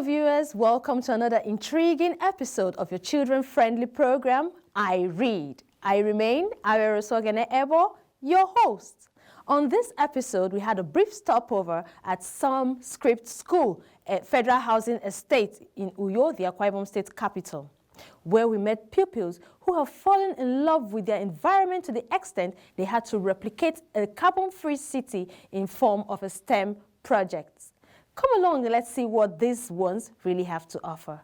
viewers, welcome to another intriguing episode of your children-friendly program, iRead. I remain Awerosogene Ebo, your host. On this episode, we had a brief stopover at Sumscript School, a federal housing estate in Uyo, the Akwa Ibom State capital, where we met pupils who have fallen in love with their environment to the extent they had to replicate a carbon-free city in form of a STEM project. Come along and let's see what these ones really have to offer.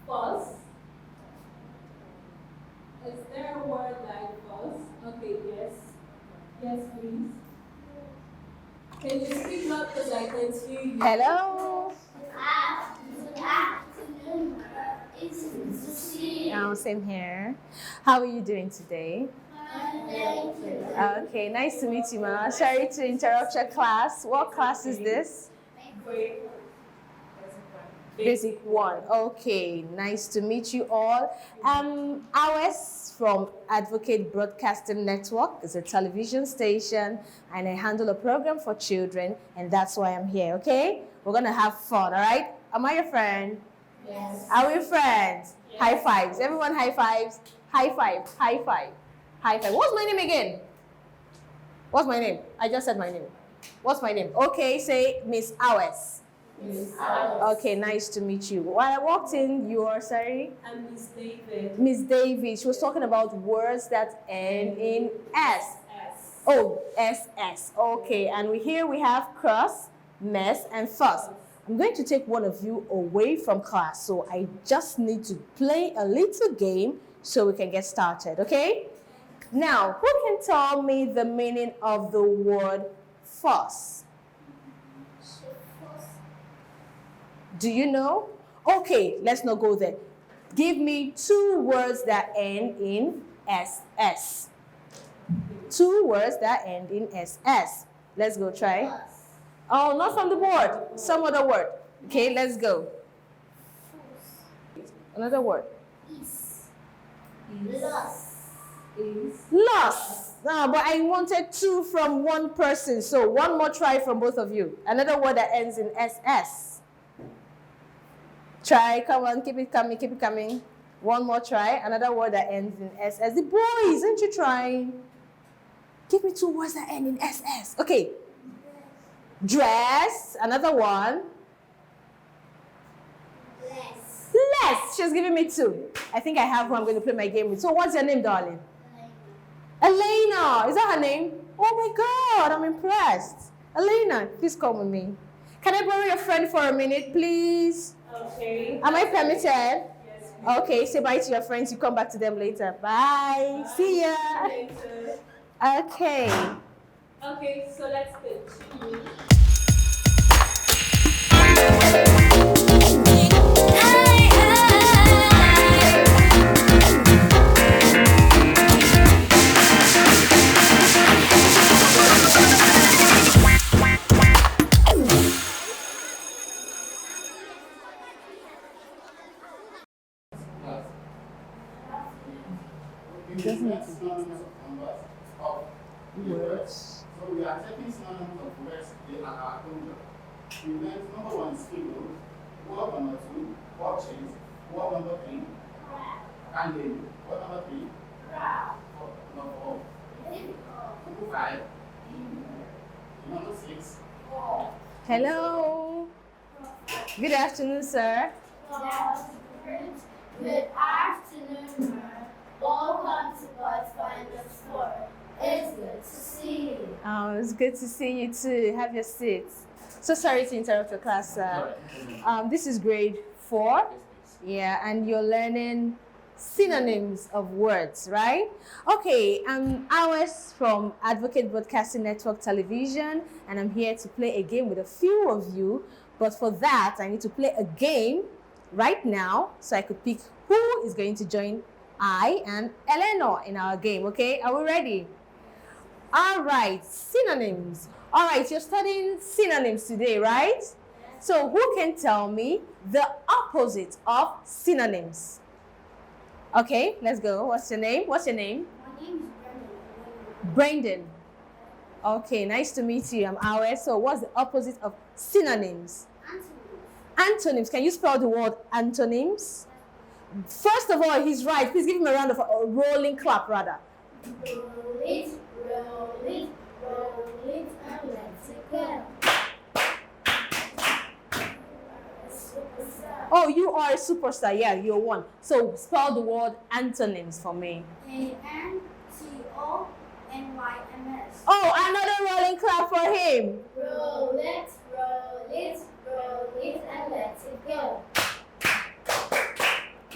Fuss. Is there a word like fuss? Okay, yes. Yes, please. Can you speak up because I can hear you? Hello. Same here. How are you doing today? Okay, nice to meet you, Ma. Sorry to interrupt your class. What class is this? Basic 1. Okay, nice to meet you all. Ours from Advocate Broadcasting Network is a television station, and I handle a program for children, and that's why I'm here, okay? We're going to have fun, all right? Am I your friend? Yes. Are we friends? Yes. High fives. Everyone high fives. High five. High five. High five. What's my name again? What's my name? I just said my name. What's my name? Okay, say Miss Ours. Okay, nice to meet you. When I walked in, you are sorry? I'm Miss David. Miss David. She was talking about words that end in S. S. Oh, SS. Okay, and here we have cross, mess, and fuss. I'm going to take one of you away from class, so I just need to play a little game so we can get started, okay? Now, who can tell me the meaning of the word fuss? Do you know? Okay, let's not go there. Give me 2 words that end in SS. 2 words that end in SS. Let's go try. Oh, not from the board. Some other word. Okay, let's go. Another word. Loss. No, but I wanted 2 from one person, so one more try from both of you. Another word that ends in SS. Try, come on, keep it coming, keep it coming. One more try. Another word that ends in SS. The boys, aren't you trying? Give me 2 words that end in SS. Okay. Dress. Another one. Less. She's giving me 2. I think I have who I'm going to play my game with. So what's your name, darling? Elena. Is that her name? Oh my God, I'm impressed. Elena, please come with me. Can I borrow your friend for a minute, please? Okay. Am I permitted? Yes. Okay, say bye to your friends. You come back to them later. Bye. See ya. Later. Okay. Okay, so let's continue. Words. So we are taking synonyms of words in our program. We learned number 1 is kilo, word number 2, watches, word number 3, candle, word number 3, number 4, number 5, number 6. Hello. Good afternoon, sir. Good afternoon, ma'am. Welcome to God's Finest Store. It's good to see you. Oh, it's good to see you too. Have your seats. So sorry to interrupt your class, sir. This is grade 4. Yeah, and you're learning synonyms of words, right? Okay, I'm Awes from Advocate Broadcasting Network Television, and I'm here to play a game with a few of you. But for that, I need to play a game right now so I could pick who is going to join I and Eleanor in our game, okay? Are we ready? All right, synonyms. All right, you're studying synonyms today, right? So who can tell me the opposite of synonyms? Okay, let's go. What's your name? What's your name? My name is Brandon. Brendan. Okay, nice to meet you. I'm Awe. So what's the opposite of synonyms? Antonyms. Can you spell the word antonyms? First of all, he's right. Please give him a round of a rolling clap, rather. Roll it, roll it, roll it, and let's go. Oh, you are a superstar. Yeah, you're one. So spell the word antonyms for me. ANTONYMS. Oh, another rolling clap for him. Roll it, roll it, roll it, and let's go.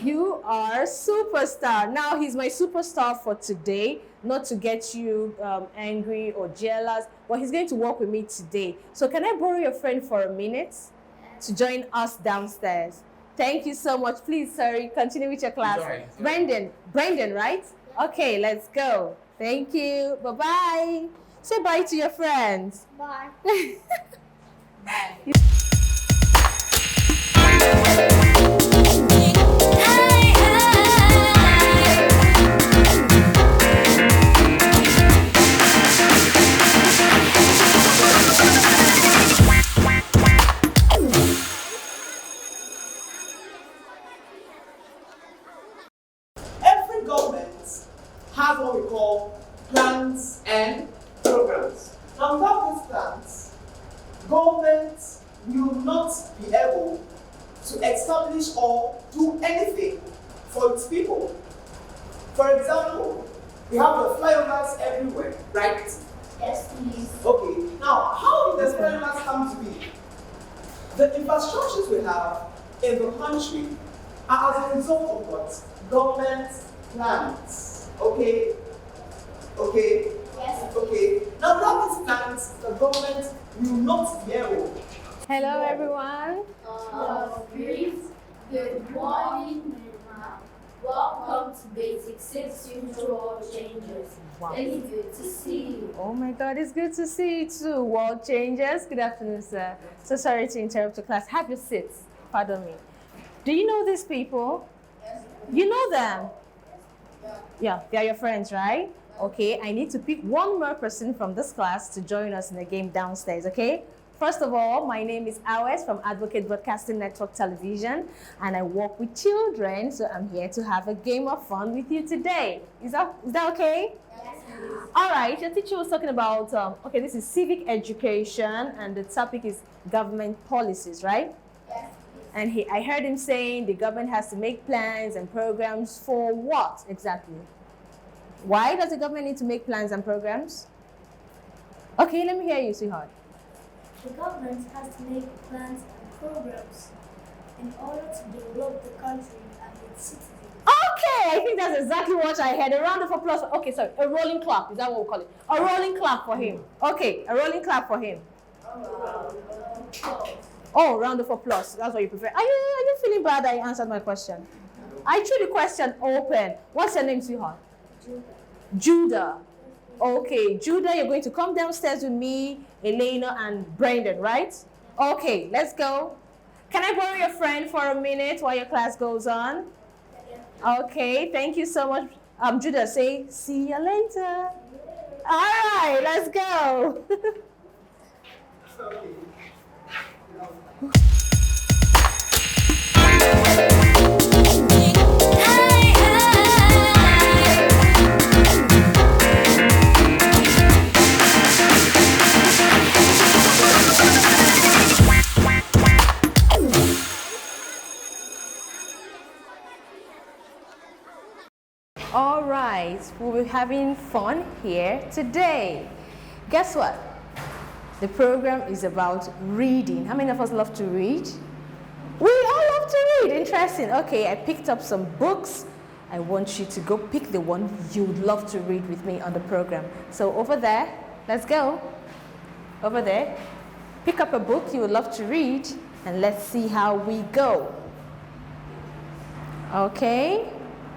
You are a superstar. Now he's my superstar for today. Not to get you angry or jealous, but he's going to work with me today. So can I borrow your friend for a minute to join us downstairs? Thank you so much. Please, sorry, continue with your class. Brendan, right? Okay, let's go. Thank you. Bye-bye. Say bye to your friends. Bye. Bye. Every government has what we call plans and programs. Now, without these plans, government will not be able to establish or do anything for its people. For example, we have the flyovers everywhere, right? Yes, please. Okay, now how did the flyovers come to be? The infrastructures we have in the country are as a result of what? Government plans. Okay? Okay? Yes. Okay. Now without these plans, the government will not be able. Hello, everyone. Good morning, ma'am. Welcome to Basic 6 Usual Changes. Wow. It's good to see you. Oh my God, it's good to see you too. World changers. Good afternoon, sir. So sorry to interrupt the class. Have your seats. Pardon me. Do you know these people? Yes. You know them? Yeah, they are your friends, right? Okay, I need to pick one more person from this class to join us in the game downstairs, okay? First of all, my name is Awes from Advocate Broadcasting Network Television, and I work with children, so I'm here to have a game of fun with you today. Is that okay? Yes. All right, your teacher was talking about, okay, this is civic education, and the topic is government policies, right? Yes. And I heard him saying the government has to make plans and programs for what exactly? Why does the government need to make plans and programs? Okay, let me hear you, sweetheart. The government has to make plans and programs in order to develop the country and its citizens. Okay, I think that's exactly what I heard. A round of applause. Okay, sorry, a rolling clap. Is that what we call it? A rolling clap for him. Okay, a rolling clap for him. Oh, round of applause. That's what you prefer. Are you feeling bad that I answered my question? I threw the question open. What's your name, sweetheart? Judah. Okay, Judah, you're going to come downstairs with me, Elena, and Brandon, right? Okay, let's go. Can I borrow your friend for a minute while your class goes on? Okay, thank you so much. Judah, say, see you later. All right, let's go. All right, we'll be having fun here today. Guess what? The program is about reading. How many of us love to read? We all love to read. Interesting. Okay, I picked up some books. I want you to go pick the one you'd love to read with me on the program. So over there, let's go. Over there, pick up a book you would love to read, and let's see how we go. Okay,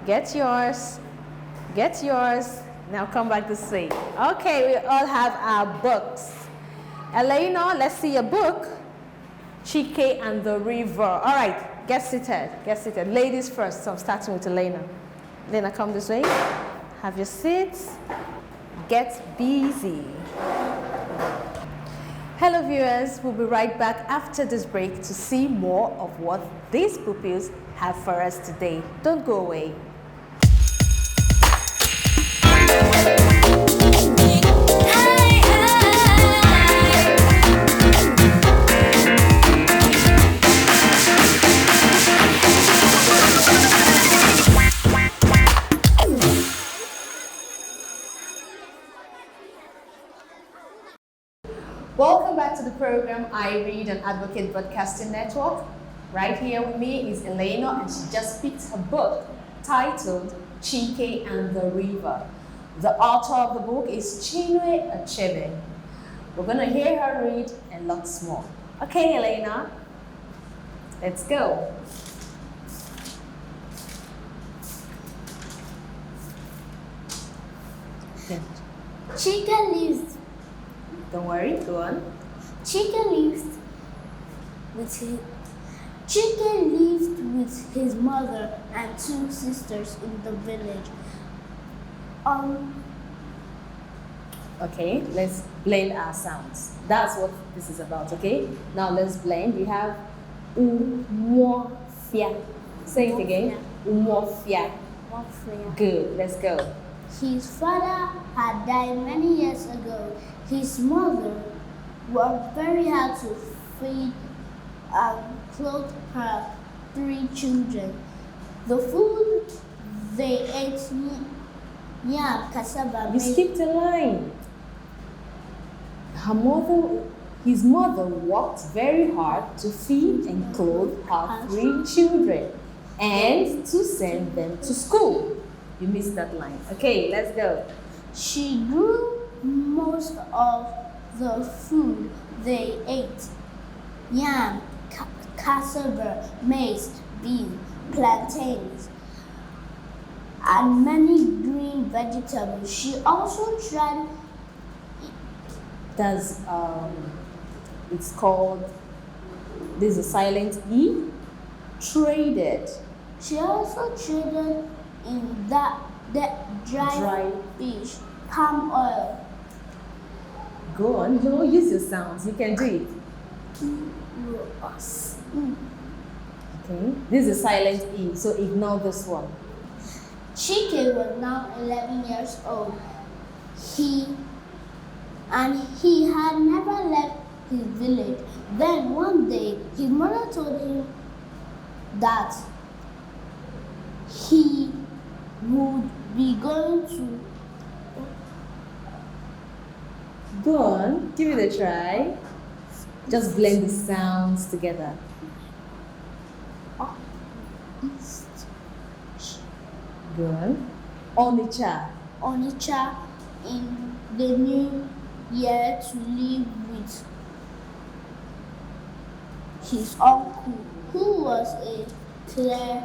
get yours. Get yours. Now come back this way. Okay, we all have our books. Elena, let's see your book. Chike and the River. All right, get seated. Get seated. Ladies first, so I'm starting with Elena. Elena, come this way. Have your seats. Get busy. Hello viewers, we'll be right back after this break to see more of what these pupils have for us today. Don't go away. Welcome back to the program iRead on Advocate Broadcasting Network. Right here with me is Elena, and she just picked a book titled Chike and the River. The author of the book is Chinwe Achebe. We're going to hear her read and lots more. Okay, Elena, let's go. Chike lives. Don't worry, go on. Chike lives with his mother and two sisters in the village. Okay, let's blend our sounds. That's what this is about, okay? Now let's blend. We have umofia. Say it again. Umofia. Good, let's go. His father had died many years ago. His mother worked very hard to feed and clothe her 3 children. The food they ate, yam, cassava. You skipped a line. His mother worked very hard to feed and clothe her 3 children and to send them to school. You missed that line. Okay, let's go. She grew most of the food they ate: yam, cassava, maize, beans, plantains, and many green vegetables. She also tried. It's called, this is a silent E, traded. She also traded in that dry fish, palm oil. Go on, use your sounds, you can do it. Curious. Okay. This is a silent E, so ignore this one. Chike was now 11 years old. He had never left his village. Then one day, his mother told him that he would be going to Go on, give it a try. Just blend the sounds together. Go on. Onitsha in the new year to live with his uncle, who was a clerk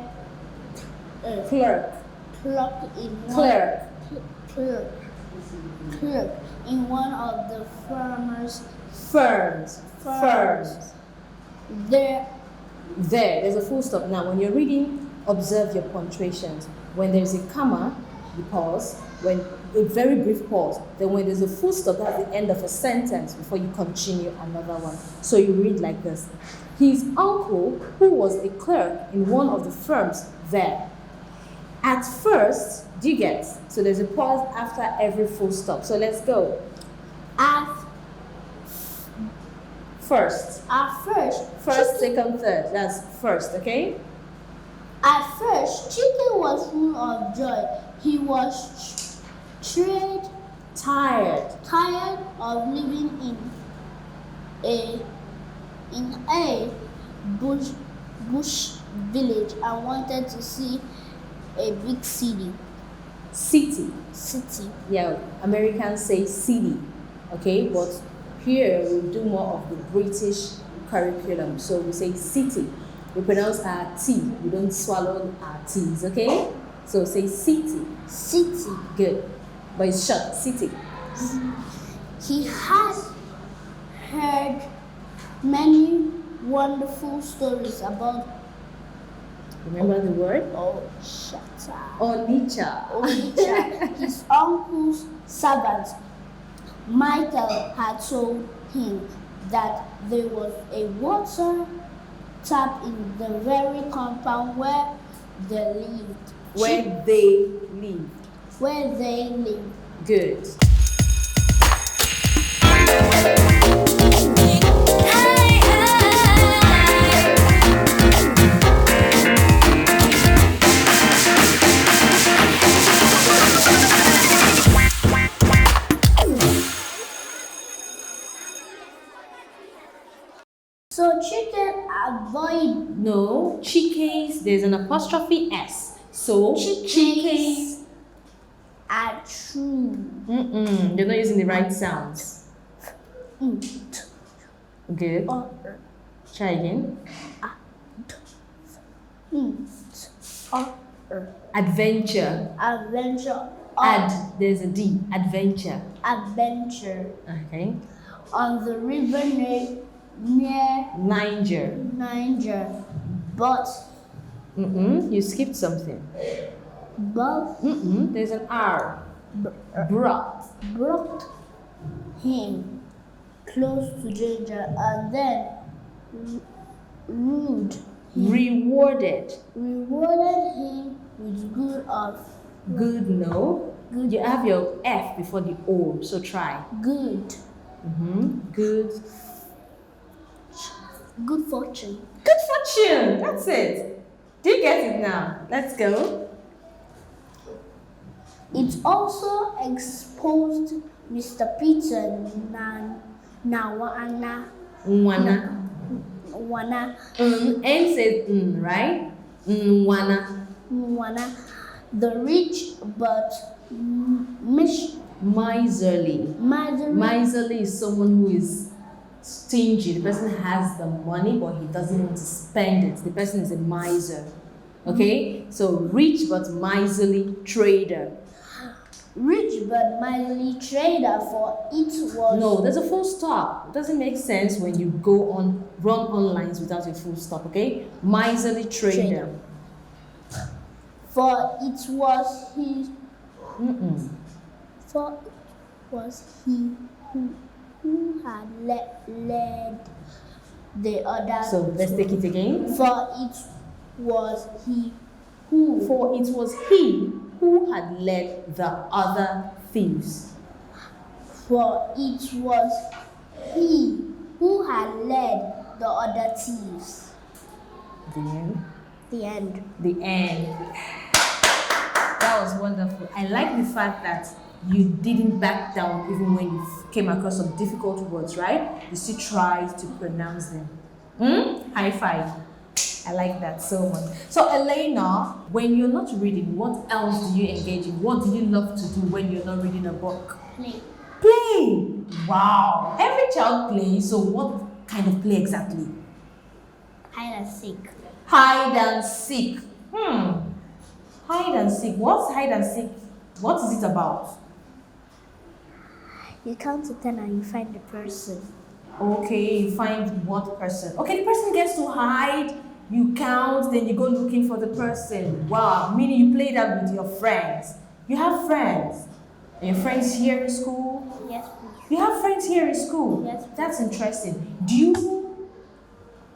in one of the firms. There's a full stop. Now, when you're reading, observe your punctuations. When there's a comma, you pause. When a very brief pause. Then when there's a full stop, that's the end of a sentence before you continue another one. So you read like this. His uncle, who was a clerk in one of the firms there. At first, do you get? So there's a pause after every full stop. So let's go. First, second, third. That's first, okay? At first, Chike was full of joy. He was tired of living in a bush village and wanted to see a big city. City. Yeah, Americans say city, okay? But here we do more of the British curriculum. So we say city. We pronounce our T. We don't swallow our T's, okay? So say city. Good. But it's short, city. He had heard many wonderful stories about Remember the word? Onitsha. His uncle's servant, Michael, had told him that there was a water tap in the very compound where they lived. Where they lived. Good. So chicken avoid. No, chickens, there's an apostrophe S. So chickens are true. They're not using the right sounds. Good. Try again. Adventure. There's a D. Adventure. Okay. On the river near Niger. But you skipped something. There's an R. Brought him close to danger and then rewarded him with good. No. Good. You have your F before the O, so try. Good. Good fortune. That's it. Do you get it now? Let's go. It also exposed Mr. Peter Wana. N says right? Wana, the rich but miserly. Miserly is someone who is stingy. The person has the money but he doesn't want to spend it. The person is a miser. Okay? So rich but miserly trader. Rich but miserly trader, for it was... No, there's a full stop. It doesn't make sense when you run on lines without a full stop, okay? Miserly trader. For it was he... For it was he who had led the other. So let's take it again. For it was he who. For it was he who had led the other thieves. For it was he who had led the other thieves. The end. The end. The end. That was wonderful. I like the fact that you didn't back down even when you came across some difficult words, right? You still tried to pronounce them. High five. I like that so much. So Elena, when you're not reading, what else do you engage in? What do you love to do when you're not reading a book? Play. Play! Wow! Every child plays, so what kind of play exactly? Hide and seek. Hide and seek. Hide and seek. What's hide and seek? What is it about? You count to 10 and you find the person. Okay, you find what person? Okay, the person gets to hide, you count, then you go looking for the person. Wow, meaning you play that with your friends. You have friends. Are your friends here in school? Yes, please. You have friends here in school? Yes. That's interesting. Do you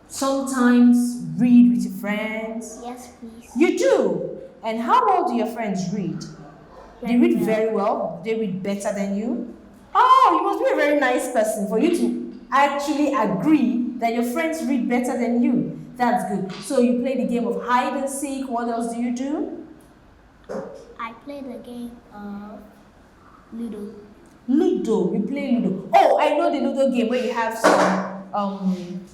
sometimes read with your friends? Yes, please. You do? And how well do your friends read? They read very well? They read better than you? Oh, you must be a very nice person for you to actually agree that your friends read better than you. That's good. So you play the game of hide and seek. What else do you do? I play the game of Ludo. Ludo. You play Ludo. Oh, I know the Ludo game where you have some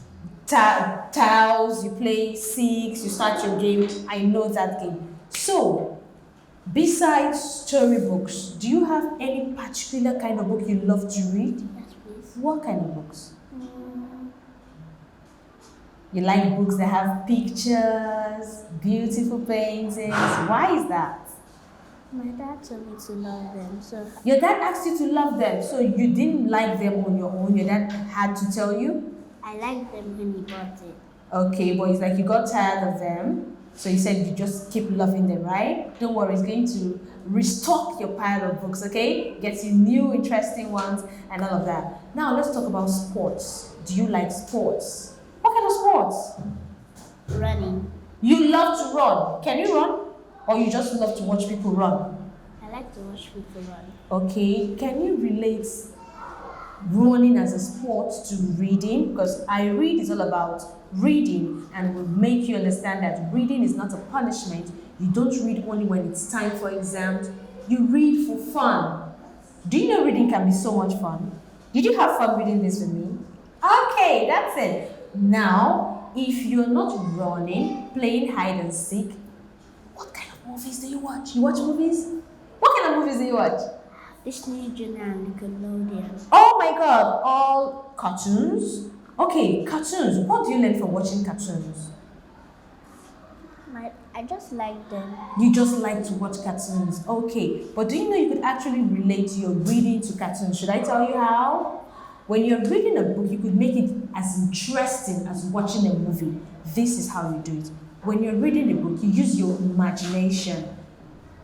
tiles, you play six, you start your game. I know that game. So, besides storybooks, do you have any particular kind of book you love to read? Yes, please. What kind of books? You like books that have pictures, beautiful paintings. Why is that? My dad told me to love them, so Your dad asked you to love them, so you didn't like them on your own. Your dad had to tell you? I liked them when he bought it. Okay, but it's like you got tired of them, so you said you just keep loving them, right? Don't worry, it's going to restock your pile of books, okay? Get you new, interesting ones and all of that. Now let's talk about sports. Do you like sports? What kind of sports? Running. You love to run. Can you run? Or you just love to watch people run? I like to watch people run. Okay, can you relate running as a sport to reading? Because iRead is all about reading and will make you understand that reading is not a punishment. You don't read only when it's time for exams. You read for fun. Do you know reading can be so much fun? Did you have fun reading this with me? Okay, that's it. Now, if you're not running, playing hide and seek, what kind of movies do you watch? You watch movies? What kind of movies do you watch? Disney Junior and Nickelodeon. Oh my god, all cartoons? Okay, cartoons. What do you learn from watching cartoons? I just like them. You just like to watch cartoons. Okay, but do you know you could actually relate your reading to cartoons? Should I tell you how? When you're reading a book, you could make it as interesting as watching a movie. This is how you do it. When you're reading a book, you use your imagination.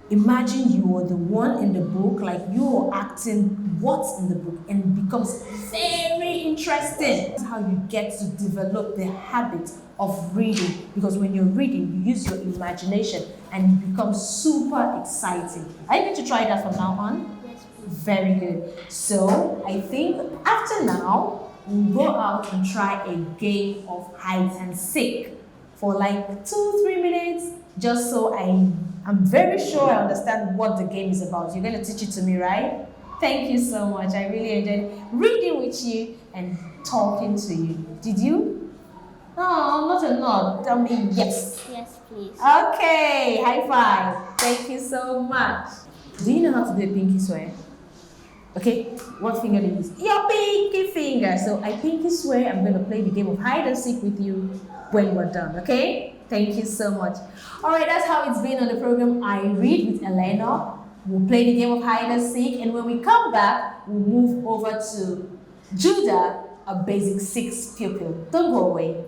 Imagine you are the one in the book, like you are acting what's in the book, and it becomes very interesting. That's how you get to develop the habit of reading, because when you're reading, you use your imagination and it becomes super exciting. Are you going to try that from now on? Yes, please. Very good. So I think after now, we'll go out and try a game of hide and seek for like 2-3 minutes, just so I'm very sure I understand what the game is about. You're going to teach it to me, right? Thank you so much. I really enjoyed reading with you and talking to you. Did you? No, not a nod. Tell me yes. Yes, please. Okay, high five. Thank you so much. Do you know how to do a pinky swear? Okay, what finger do you use? Your pinky finger. So I pinky swear I'm going to play the game of hide and seek with you when we're done, okay? Thank you so much. All right, that's how it's been on the program iRead with Elena. We'll play the game of hide and seek, and when we come back, we'll move over to Judah, a basic 6 pupil. Don't go away.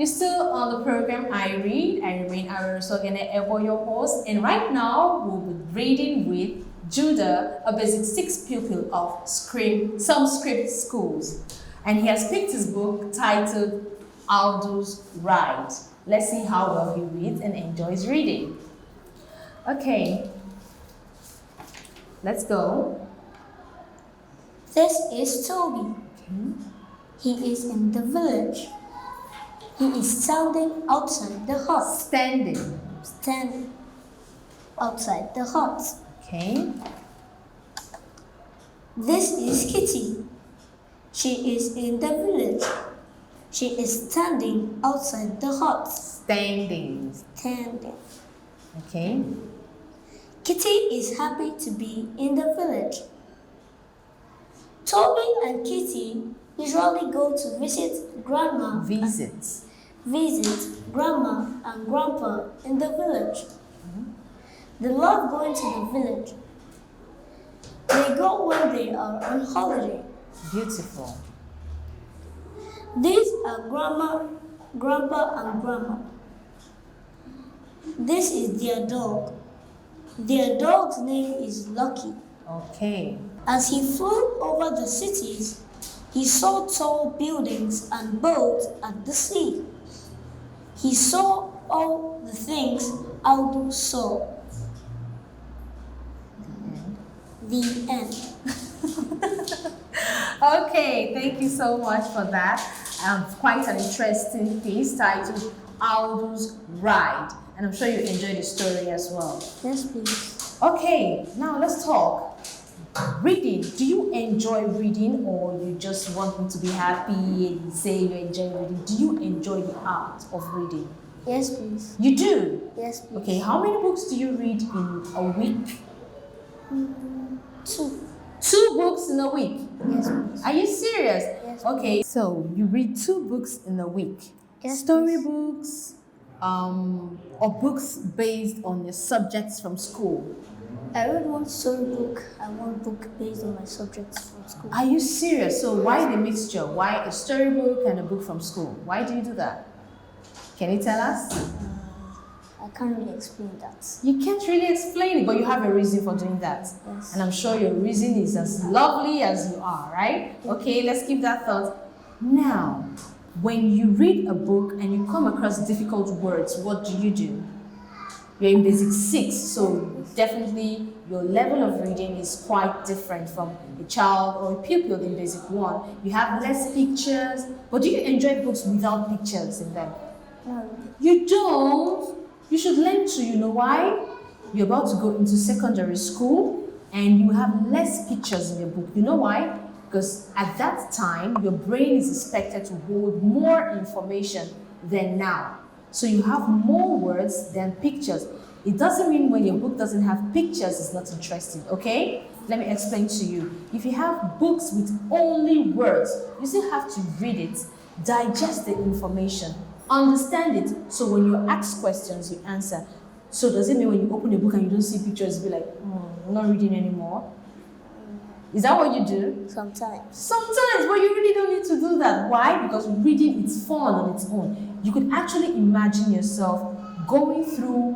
You're still on the program I Read. I remain Awerosogene Ebo, your host, and right now we'll be reading with Judah, a basic 6 pupil of Sumscript Schools, and he has picked his book titled Aldo's Ride. Let's see how well he reads and enjoys reading. Okay, let's go. This is Toby. He is in the village. He is standing outside the hut. Standing. Standing outside the hut. Okay. This is Kitty. She is in the village. She is standing outside the hut. Standing. Standing. Okay. Kitty is happy to be in the village. Toby and Kitty usually go to visit Grandma. Visit Grandma and Grandpa in the village. They love going to the village. They go when they are on holiday. Beautiful. These are Grandma, Grandpa, and Grandma. This is their dog. Their dog's name is Lucky. Okay. As he flew over the cities, he saw tall buildings and boats at the sea. He saw all the things Aldo saw. The end. Okay, thank you so much for that. Quite an interesting piece titled Aldo's Ride. And I'm sure you enjoyed the story as well. Yes, please. Okay, now let's talk. Reading. Do you enjoy reading, or you just want me to be happy and say you enjoy reading? Do you enjoy the art of reading? Yes, please. You do? Yes, please. Okay, how many books do you read in a week? 2. 2 books in a week? Yes, please. Are you serious? Yes, Okay, so you read 2 books in a week. Yes, Storybooks, or books based on your subjects from school. I read 1 storybook and 1 book based on my subjects from school. Are you serious? So why the mixture? Why a storybook and a book from school? Why do you do that? Can you tell us? I can't really explain that. You can't really explain it, but you have a reason for doing that. Yes. And I'm sure your reason is as lovely as you are, right? Okay, let's keep that thought. Now, when you read a book and you come across difficult words, what do? You're in basic 6, so definitely your level of reading is quite different from a child or a pupil in basic 1. You have less pictures, but do you enjoy books without pictures in them? No. You don't? You should learn to. You know why? You're about to go into secondary school and you have less pictures in your book. You know why? Because at that time, your brain is expected to hold more information than now. So you have more words than pictures. It doesn't mean when your book doesn't have pictures, it's not interesting, okay? Let me explain to you. If you have books with only words, you still have to read it, digest the information, understand it, so when you ask questions, you answer. So does it mean when you open a book and you don't see pictures, be like, I'm not reading anymore? Is that what you do? Sometimes. Sometimes, but you really don't need to do that. Why? Because reading is fun on its own. You could actually imagine yourself going through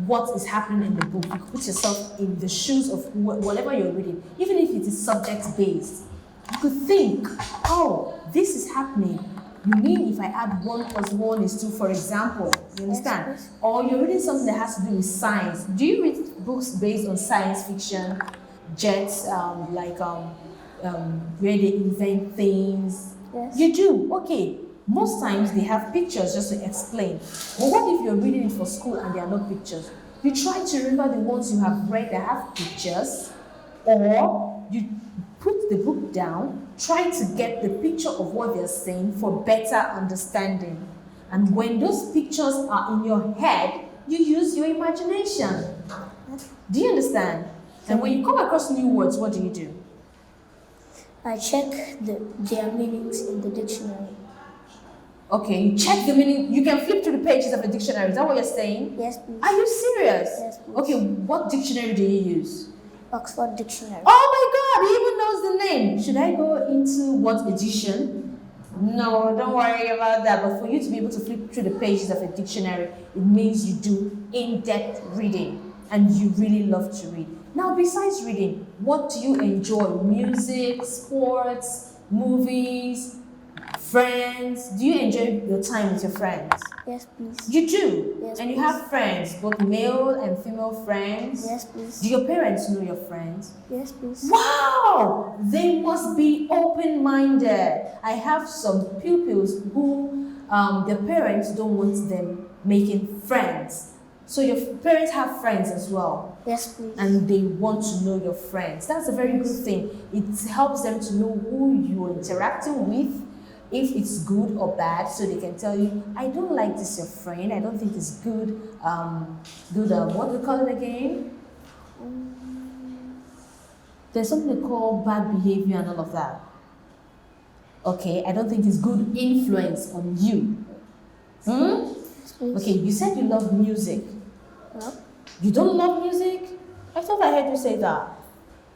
what is happening in the book. You could put yourself in the shoes of whatever you're reading, even if it is subject-based. You could think, oh, this is happening. You mean if I add 1 + 1 is 2, for example, you understand? Yes, or you're reading something that has to do with science. Do you read books based on science fiction, jets, where they invent things? Yes. You do? Okay. Most times they have pictures just to explain. But what if you're reading it for school and there are no pictures? You try to remember the ones you have read that have pictures, or you put the book down, try to get the picture of what they're saying for better understanding. And when those pictures are in your head, you use your imagination. Do you understand? And when you come across new words, what do? I check their meanings in the dictionary. Okay, you check the meaning. You can flip through the pages of a dictionary. Is that what you're saying? Yes, please. Are you serious? Yes, please. Okay, what dictionary do you use? Oxford Dictionary. Oh my God, he even knows the name. Should I go into what edition? No, don't worry about that. But for you to be able to flip through the pages of a dictionary, it means you do in-depth reading and you really love to read. Now, besides reading, what do you enjoy? Music, sports, movies, friends? Do you enjoy your time with your friends? Yes, please. You do? Yes, and you please. have friends, both male and female friends? Yes, please. Do your parents know your friends? Yes, please. Wow! They must be open-minded. I have some pupils who their parents don't want them making friends. So your parents have friends as well. Yes, please. And they want to know your friends. That's a very good thing. It helps them to know who you're interacting with, if it's good or bad, so they can tell you, I don't like this your friend, I don't think it's good, what do we call it again? There's something they call bad behavior and all of that. Okay, I don't think it's good influence on you. Okay, you said you love music. No, You don't love music? I thought I heard you say that.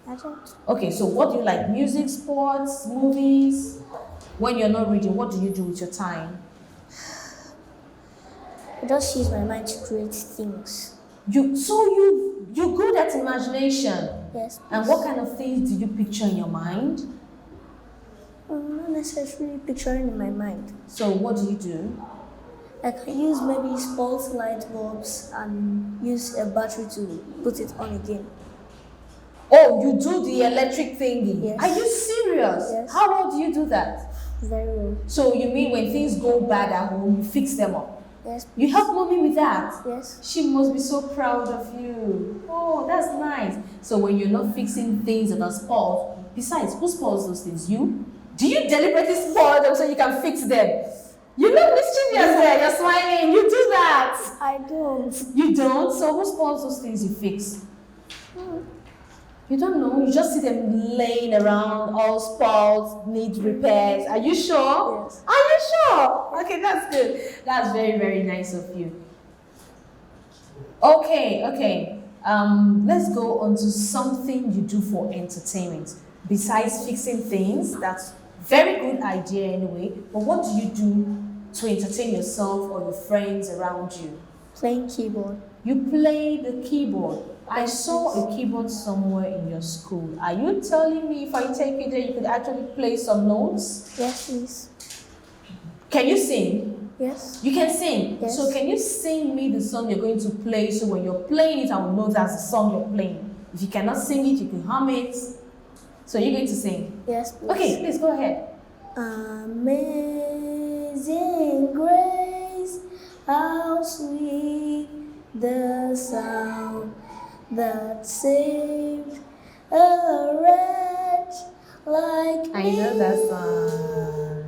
I don't. Okay, so what do you like? Music, sports, movies? When you're not reading, what do you do with your time? I just use my mind to create things. You're good at imagination. Yes. And what kind of things do you picture in your mind? Not necessarily picturing in my mind. So what do you do? I can use maybe false light bulbs and use a battery to put it on again. Oh, you do the electric thingy. Yes. Are you serious? Yes. How well do you do that? Very well. So you mean when things go bad at home, you fix them up? Yes. You help mommy with that? Yes. She must be so proud of you. Oh, that's nice. So when you're not fixing things that are spoiled, besides, who spoils those things? You? Do you deliberately spoil them so you can fix them? You look mischievous there, you're smiling. You do that. I don't. You don't? So who spoils those things you fix? You don't know? You just see them laying around, all spoiled, need repairs. Are you sure? Yes. Are you sure? Okay, that's good. That's very, very nice of you. Okay. Let's go on to something you do for entertainment. Besides fixing things, that's very good idea anyway. But what do you do to entertain yourself or your friends around you? Playing keyboard. You play the keyboard. I saw a keyboard somewhere in your school. Are you telling me if I take you there, you could actually play some notes? Yes, please. Can you sing? Yes. You can sing? Yes. So can you sing me the song you're going to play, so when you're playing it, I will know that's the song you're playing. If you cannot sing it, you can hum it. So you're going to sing? Yes, please. Okay, please go ahead. Amazing grace, how sweet the sound that saved a wretch like I know that song.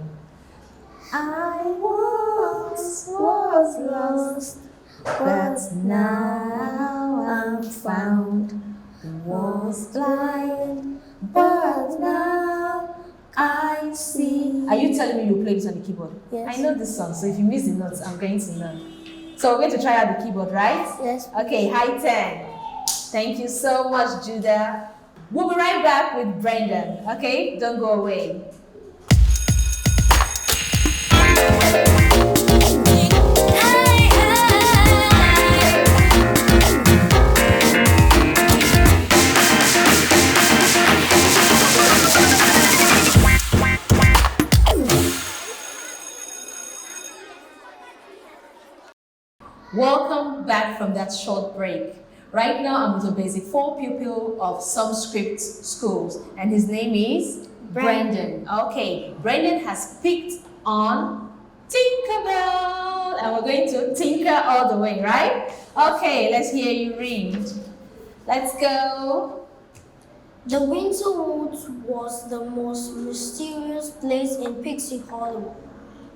I once was lost, but now I'm found. Was blind, but now I see. Are you telling me you play this on the keyboard? Yes. I know this song, so if you miss the notes, I'm going to know. So we're going to try out the keyboard, right? Yes. Okay, high 10. Thank you so much, Judah. We'll be right back with Brendan, okay? Don't go away. Welcome back from that short break. Right now, I'm with a basic 4 pupil of Sumscript Schools, and his name is Brendan. Okay, Brendan has picked on Tinkerbell, and we're going to tinker all the way, right? Okay, let's hear you read. Let's go. The Winter Woods was the most mysterious place in Pixie Hollow,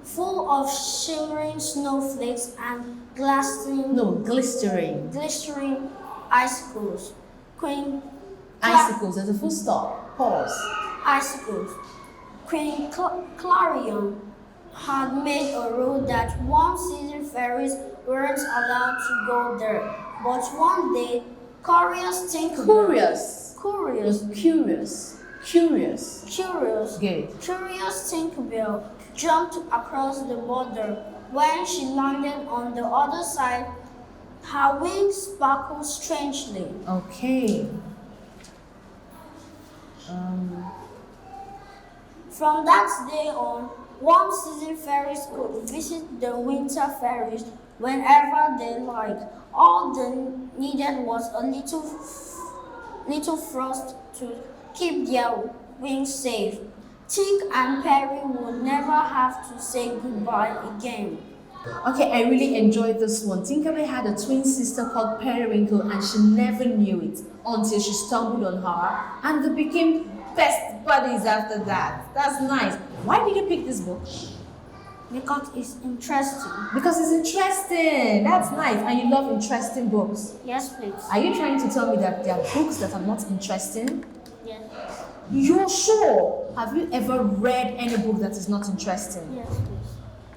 full of shimmering snowflakes and glistering icicles. Icicles, there's a full stop. Pause. Icicles. Queen Clarion had made a rule that one-season fairies weren't allowed to go there. But one day, curious Tinkerbell. Curious. Curious Tinkerbell jumped across the border. When she landed on the other side, her wings sparkled strangely. Okay. From that day on, warm-season fairies could visit the winter fairies whenever they liked. All they needed was a little frost to keep their wings safe. Tink and Perry would never have to say goodbye again. Okay, I really enjoyed this one. Tinkerbell had a twin sister called Periwinkle and she never knew it until she stumbled on her and they became best buddies after that. That's nice. Why did you pick this book? Because it's interesting. Because it's interesting. That's nice. And you love interesting books. Yes, please. Are you trying to tell me that there are books that are not interesting? Yes. You're sure? Have you ever read any book that is not interesting? Yes, please.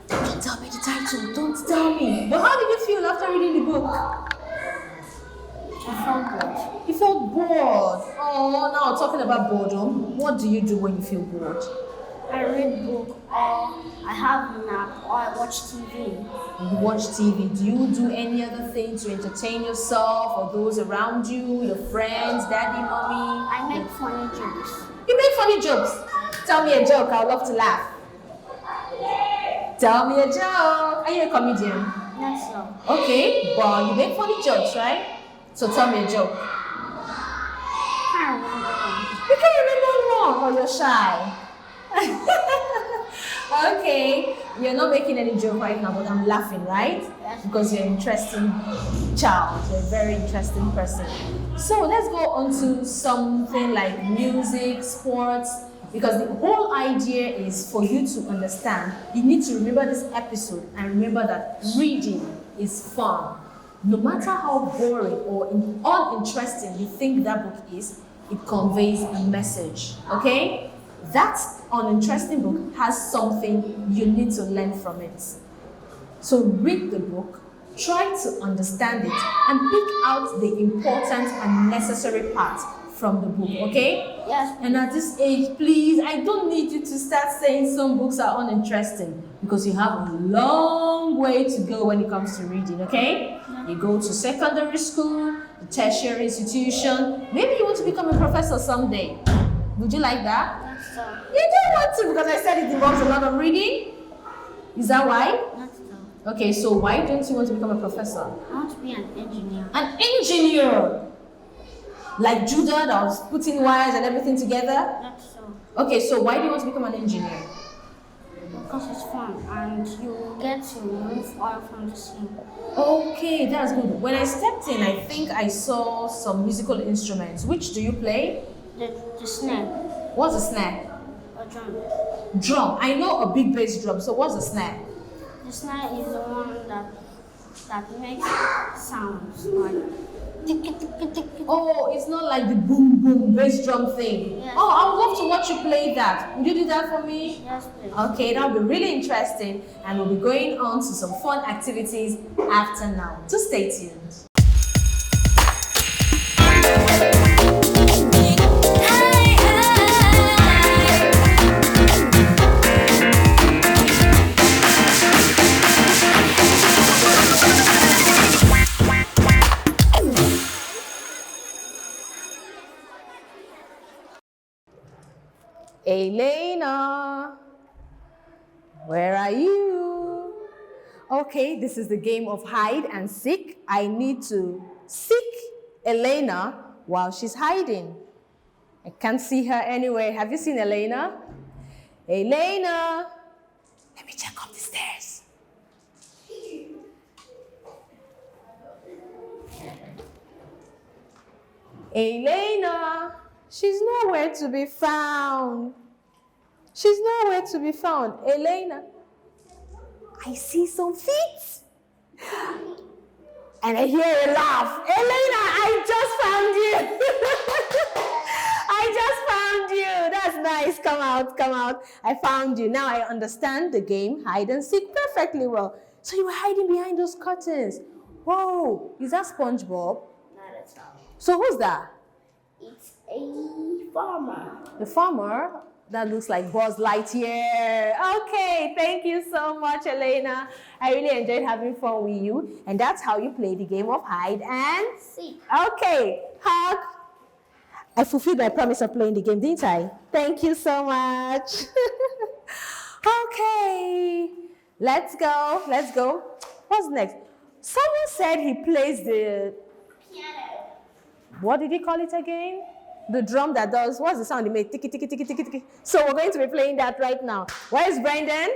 Don't tell me the title. Don't tell me. But how did you feel after reading the book? I felt bored. You felt bored. Oh, now talking about boredom, what do you do when you feel bored? I read book, or I have a nap, or I watch TV. You watch TV. Do you do any other thing to entertain yourself or those around you, your friends, daddy, mommy? I make funny jokes. You make funny jokes. Tell me a joke. I would love to laugh. Tell me a joke. Are you a comedian? That's all. Okay, but you make funny jokes, right? So tell me a joke. I remember one. You can't remember one, or you're shy. Okay, you're not making any joke right now, but I'm laughing, right? Yes. Because you're an interesting child, you're a very interesting person. So let's go on to something like music, sports, because the whole idea is for you to understand. You need to remember this episode and remember that reading is fun. No matter how boring or uninteresting you think that book is, it conveys a message, okay? That uninteresting book has something you need to learn from it. So read the book, try to understand it, and pick out the important and necessary parts from the book, okay? Yes. And at this age, please, I don't need you to start saying some books are uninteresting because you have a long way to go when it comes to reading, okay? You go to secondary school, the tertiary institution, maybe you want to become a professor someday. Would you like that? That's all. You don't want to because I said it involves a lot of reading? Is that why? That's all. Okay, so why don't you want to become a professor? I want to be an engineer. An engineer! Like Judah that was putting wires and everything together? That's all. Okay, so why do you want to become an engineer? Because it's fun and you get to remove oil from the sea. Okay, that's good. When I stepped in, I think I saw some musical instruments. Which do you play? The snare, What's a snare? a drum. Drum. I know a big bass drum, so what's a snare? The snare is the one that makes sounds like tick tick tick. Oh, it's not like the boom boom bass drum thing. Yes. Oh, I would love to watch you play that. Would you do that for me? Yes, please. Okay, that'll be really interesting, and we'll be going on to some fun activities after now. So stay tuned. Elena, where are you? Okay, this is the game of hide and seek. I need to seek Elena while she's hiding. I can't see her anywhere. Have you seen Elena? Elena, let me check up the stairs. Elena, she's nowhere to be found. She's nowhere to be found. Elena, I see some feet. And I hear a laugh. Elena, I just found you. I just found you. That's nice. Come out, come out. I found you. Now I understand the game hide and seek perfectly well. So you were hiding behind those curtains. Whoa, is that SpongeBob? Not at all. So who's that? It's a farmer. The farmer? That looks like Buzz Lightyear. Okay, thank you so much, Elena. I really enjoyed having fun with you. And that's how you play the game of hide and Seek. Okay, hug. I fulfilled my promise of playing the game, didn't I? Thank you so much. Okay, let's go. What's next? Someone said he plays the Piano. what did he call it again? The drum that does, what's the sound it makes? Tiki, tiki, tiki, tiki, tiki. So we're going to be playing that right now. Where is Brendan?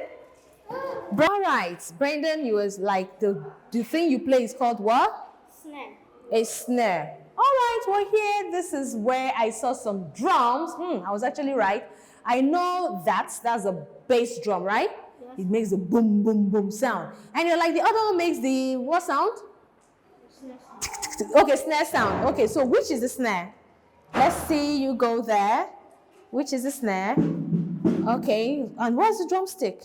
All right, Brendan, you was like, the thing you play is called what? Snare. A snare. All right, we're here. This is where I saw some drums. I was actually right. I know that's a bass drum, right? Yes. It makes the boom, boom, boom sound. And you're like, the other one makes the what sound? Snare. Okay, snare sound. Okay, so which is the snare? Let's see you go there. Which is the snare? Okay, and what's the drumstick?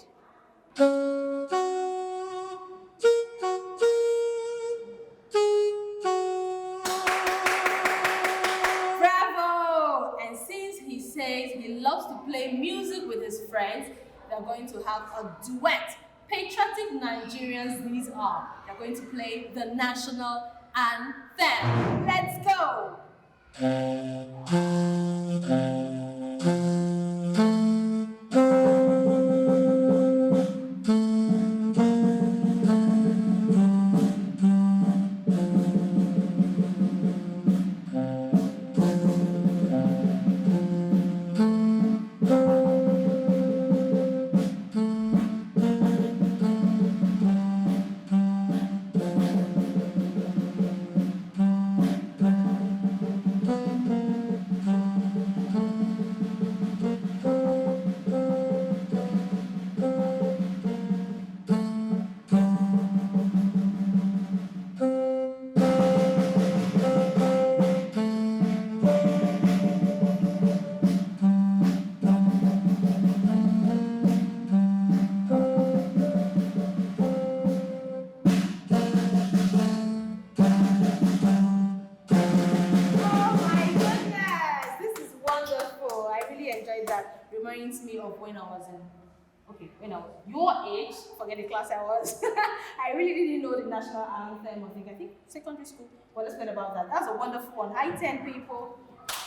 Bravo! And since he says he loves to play music with his friends, they're going to have a duet. Patriotic Nigerians these are. They're going to play the national anthem. Let's go! Reminds me of when I was when I was your age, forget the class I was. I really didn't know the national anthem. I think secondary school. Well, let's forget about that. That's a wonderful one. Hi, 10 people.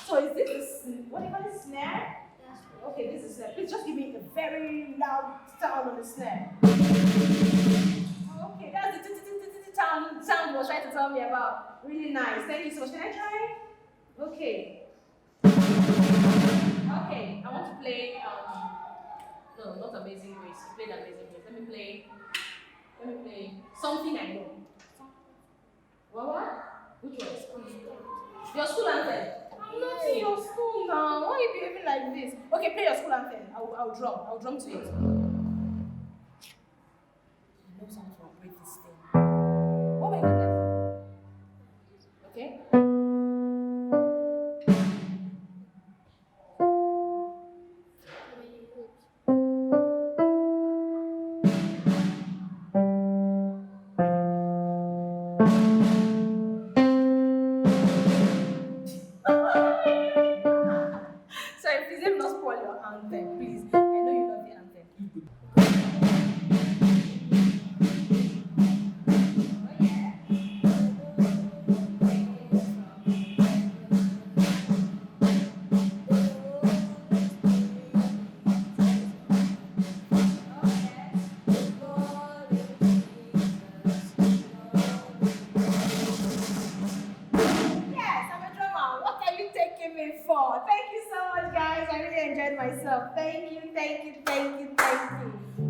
So is this what do you call it? Snare? Yes. Okay, this is snare. Please just give me a very loud sound on the snare. Okay, that's the sound you was trying to tell me about. Really nice. Thank you so much. Can I try? Okay. Okay, I want to play, no, not Amazing Grace. You played Amazing Grace. Let me play something I know. What? Which one? Your school anthem. I'm not in your school now. Why are you behaving like this? Okay, play your school anthem. I'll drum to it. I know someone will break this thing. Oh my goodness. Okay.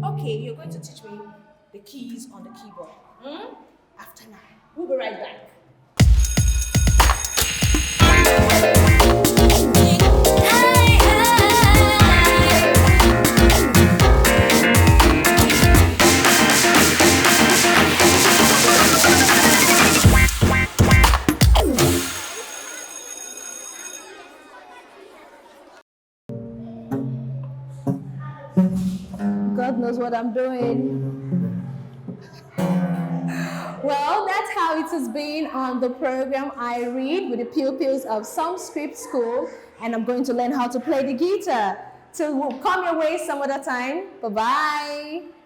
Okay, you're going to teach me the keys on the keyboard. After now, we'll be right back. God knows what I'm doing. Well, that's how it has been on the program iRead with the pupils of Sumscript School, and I'm going to learn how to play the guitar. to come your way some other time. Bye-bye.